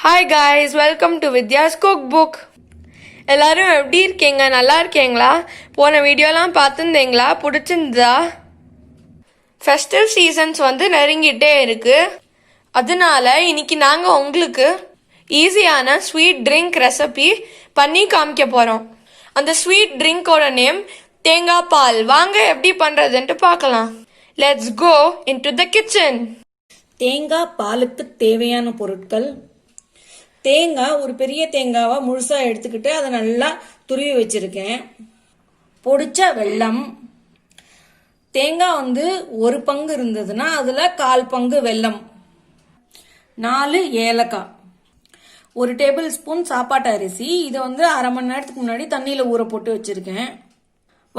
Hi guys, welcome to Vidya's cook book. எல்லாரும் எப்படி இருக்கீங்க? நல்லா இருக்கீங்களா? போன வீடியோலாம் பார்த்துருந்தீங்களா? பிடிச்சிருந்தா? ஃபெஸ்டிவ் சீசன்ஸ் நெருங்கிட்டே இருக்கு. அதனால இன்னைக்கு நாங்கள் உங்களுக்கு ஈஸியான ஸ்வீட் ட்ரிங்க் ரெசிபி பண்ணி காமிக்க போகிறோம். அந்த ஸ்வீட் ட்ரிங்கோட நேம் தேங்காய் பால். வாங்க எப்படி பண்ணுறதுன்ட்டு பார்க்கலாம். Let's go into the kitchen. தேங்காய் பாலுக்கு தேவையான பொருட்கள்: தேங்காய் ஒரு பெரிய தேங்காவை முழுசா எடுத்துக்கிட்டு அதை நல்லா துருவி வச்சிருக்கேன். பொடிச்ச வெல்லம். தேங்காய் ஒரு பங்கு இருந்ததுன்னா அதுல 1/4 பங்கு வெல்லம். 4 ஏலக்காய். 1 டேபிள் ஸ்பூன் சாப்பாட்டு அரிசி. இதை அரை மணி நேரத்துக்கு முன்னாடி தண்ணியில ஊற போட்டு வச்சிருக்கேன்.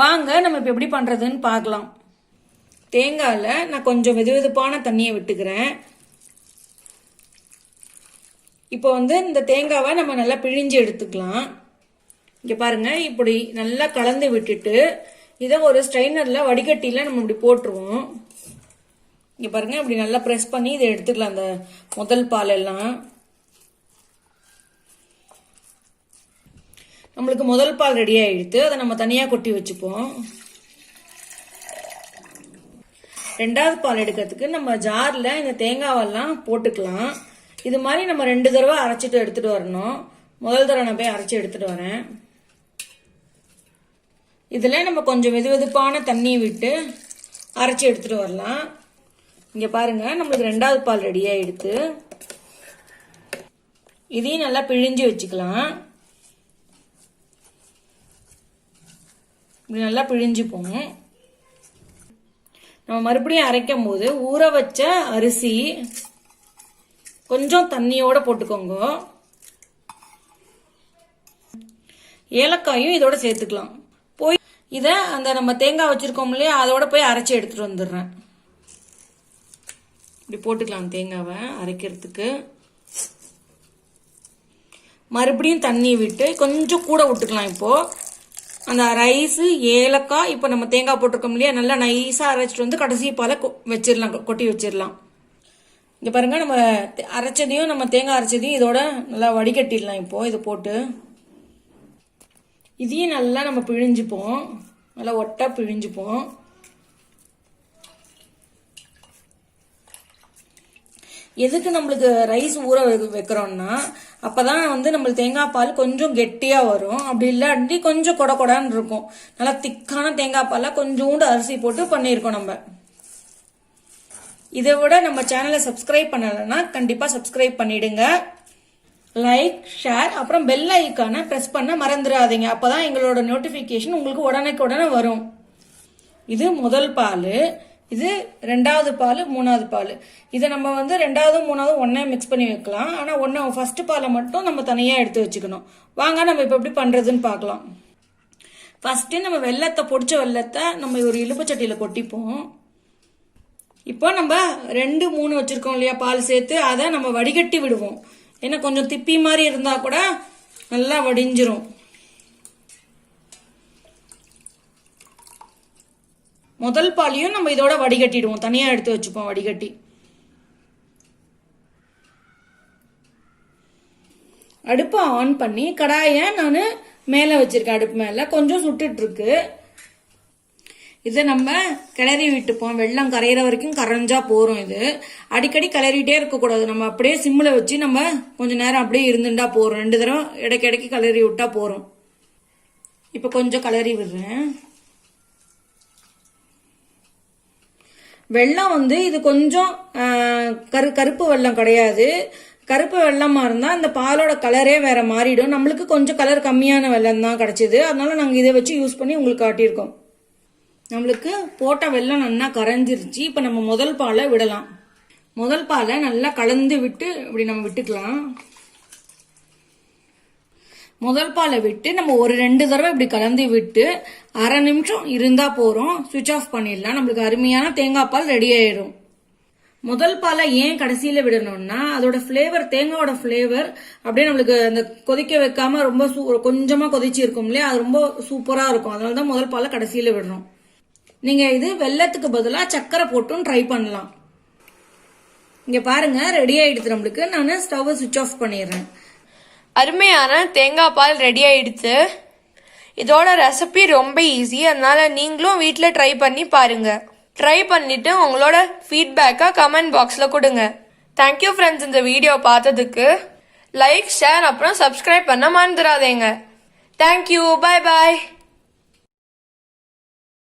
வாங்க நம்ம இப்ப எப்படி பண்றதுன்னு பார்க்கலாம். தேங்காயில நான் கொஞ்சம் வெதுவெதுப்பான தண்ணியை விட்டுக்கிறேன். இப்போ இந்த தேங்காவை நம்ம நல்லா பிழிஞ்சு எடுத்துக்கலாம். இங்க பாருங்க, இப்படி நல்லா கலந்து விட்டுட்டு இதை ஒரு ஸ்ட்ரைனர்ல வடிகட்டில நம்ம இப்படி போட்டுருவோம். இங்க பாருங்க, இப்படி நல்லா பிரஸ் பண்ணி இதை எடுத்துக்கலாம். அந்த முதல் பால் எல்லாம் நம்மளுக்கு முதல் பால் ரெடி ஆயிடுத்து. அதை நம்ம தனியா கொட்டி வச்சுப்போம். ரெண்டாவது பால் எடுக்கிறதுக்கு நம்ம ஜார்ல இந்த தேங்காவெல்லாம் போட்டுக்கலாம். இது மாதிரி நம்ம 2 தடவை அரைச்சிட்டு எடுத்துட்டு வரணும். முதல் தடவை நான் போய் அரைச்சி எடுத்துட்டு வரேன். இதுல நம்ம கொஞ்சம் வெதுவெதுப்பான தண்ணி விட்டு அரைச்சி எடுத்துட்டு வரலாம். இங்க பாருங்க, நம்மளுக்கு ரெண்டாவது பால் ரெடி ஆயிடுத்து. இதையும் நல்லா பிழிஞ்சு வச்சுக்கலாம். இப்படி நல்லா பிழிஞ்சுப்போம். நம்ம மறுபடியும் அரைக்கும் போது ஊற வச்ச அரிசி கொஞ்சம் தண்ணியோட போட்டுக்கோங்க. ஏலக்காயும் இதோட சேர்த்துக்கலாம். போய் இத அந்த நம்ம தேங்காய் வச்சிருக்கோம் இல்லையா, அதோட போய் அரைச்சி எடுத்துட்டு வந்துடுறேன். இப்படி போட்டுக்கலாம் தேங்காவை அரைக்கிறதுக்கு. மறுபடியும் தண்ணி விட்டு கொஞ்சம் கூட விட்டுக்கலாம். இப்போ அந்த ரைஸ் ஏலக்காய் இப்ப நம்ம தேங்காய் போட்டிருக்கோம் இல்லையா, நல்லா நைஸா அரைச்சிட்டு கடைசி பாலை வச்சிடலாம், கொட்டி வச்சிடலாம். இங்க பாருங்க, நம்ம அரைச்சதையும் நம்ம தேங்காய் அரைச்சதையும் இதோட நல்லா வடிகட்டிடலாம். இப்போ இதை போட்டு இதையும் நல்லா நம்ம பிழிஞ்சுப்போம். நல்லா ஒட்டா பிழிஞ்சுப்போம். எதுக்கு நம்மளுக்கு ரைஸ் ஊற வைக்கிறோம்னா அப்பதான் நம்மளுக்கு தேங்காய் பால் கொஞ்சம் கெட்டியா வரும். அப்படி இல்லாட்டி கொஞ்சம் கொட கொடான்னு இருக்கும். நல்லா திக்கான தேங்காய் பால கொஞ்சோண்டு அரிசி போட்டு பண்ணியிருக்கோம். நம்ம இதை விட நம்ம சேனலை சப்ஸ்கிரைப் பண்ணலன்னா கண்டிப்பா சப்ஸ்கிரைப் பண்ணிடுங்க. லைக், ஷேர், அப்புறம் பெல் ஐக்கானை பிரஸ் பண்ண மறந்துடாதீங்க. அப்பதான் எங்களோட நோட்டிபிகேஷன் உங்களுக்கு உடனே வரும். இது முதல் பால், இது ரெண்டாவது பால், மூணாவது பால். இதை நம்ம 2வது 3வது ஒன்னே மிக்ஸ் பண்ணி வைக்கலாம். ஆனா ஃபர்ஸ்ட் பாலை மட்டும் நம்ம தனியா எடுத்து வச்சுக்கணும். வாங்க நம்ம இப்ப எப்படி பண்றதுன்னு பார்க்கலாம். ஃபர்ஸ்ட் நம்ம வெள்ளத்தை, பொடிச்ச வெள்ளத்தை நம்ம ஒரு இலுப்பு சட்டியில கொட்டிப்போம். இப்போ நம்ம 2 3 வச்சிருக்கோம் இல்லையா பால் சேர்த்து, அதை நம்ம வடிகட்டி விடுவோம். ஏன்னா கொஞ்சம் திப்பி மாதிரி இருந்தா கூட நல்லா வடிஞ்சிரும். முதல் பாலையும் நம்ம இதோட வடிகட்டிடுவோம், தனியா எடுத்து வச்சுப்போம் வடிகட்டி. அடுப்பை ஆன் பண்ணி கடாய நான் மேல வச்சிருக்கேன். அடுப்பு மேல கொஞ்சம் சுட்டுட்டு இருக்கு. இதை நம்ம கிளறி விட்டுப்போம். வெள்ளம் கரையிற வரைக்கும் கரைஞ்சா போறோம். இது அடிக்கடி கிளறிட்டே இருக்கக்கூடாது. நம்ம அப்படியே சிம்ல வச்சு நம்ம கொஞ்ச நேரம் அப்படியே இருந்துட்டா போறோம். 2 தடவை இடைக்கு கிளறி விட்டா போறோம். இப்ப கொஞ்சம் கிளறி விடுறேன். வெள்ளம் இது கொஞ்சம் கருப்பு வெள்ளம் கிடையாது. கருப்பு வெள்ளமா இருந்தா அந்த பாலோட கலரே வேற மாறிடும். நம்மளுக்கு கொஞ்சம் கலர் கம்மியான வெள்ளம் தான் கிடைச்சது. அதனால நாங்க இதை வச்சு யூஸ் பண்ணி உங்களுக்கு காட்டியிருக்கோம். நம்மளுக்கு போட்ட வெள்ளம் நல்லா கரைஞ்சிருச்சு. இப்ப நம்ம முதல் பாலை விடலாம். முதல் பாலை நல்லா கலந்து விட்டு இப்படி நம்ம விட்டுக்கலாம். முதல் பாலை விட்டு நம்ம ஒரு 2 தடவை இப்படி கலந்து விட்டு அரை நிமிஷம் இருந்தா போறோம். சுவிட்ச் ஆஃப் பண்ணிடலாம். நம்மளுக்கு அருமையான தேங்காய் பால் ரெடி ஆயிடும். முதல் பாலை ஏன் கடைசியில விடணும்னா அதோட பிளேவர், தேங்காயோட பிளேவர் அப்படியே நம்மளுக்கு அந்த கொதிக்க வைக்காம ரொம்ப கொஞ்சமா கொதிச்சு இருக்கும் இல்லையா, அது ரொம்ப சூப்பரா இருக்கும். அதனாலதான் முதல் பாலை கடைசியில விடுறோம். நீங்க இது வெள்ளத்துக்கு பதிலா சக்கரை போட்டும் ட்ரை பண்ணலாம். இங்க பாருங்க ரெடி ஆயிடுது நம்மளுக்கு. நான் ஸ்டவ் சுவிட்ச் ஆஃப் பண்ணிடுறேன். அருமையான தேங்காய் பால் ரெடி ஆயிடுச்சு. இதோட ரெசிபி ரொம்ப ஈஸி, அதனால நீங்களும் வீட்டில் ட்ரை பண்ணி பாருங்க. ட்ரை பண்ணிட்டு உங்களோட ஃபீட்பேக்கை கமெண்ட் பாக்ஸில் கொடுங்க. தேங்க்யூ ஃப்ரெண்ட்ஸ், இந்த வீடியோ பார்த்ததுக்கு. லைக், ஷேர் அப்புறம் சப்ஸ்கிரைப் பண்ண மறந்துடாதீங்க. தேங்க்யூ, பாய் பாய்.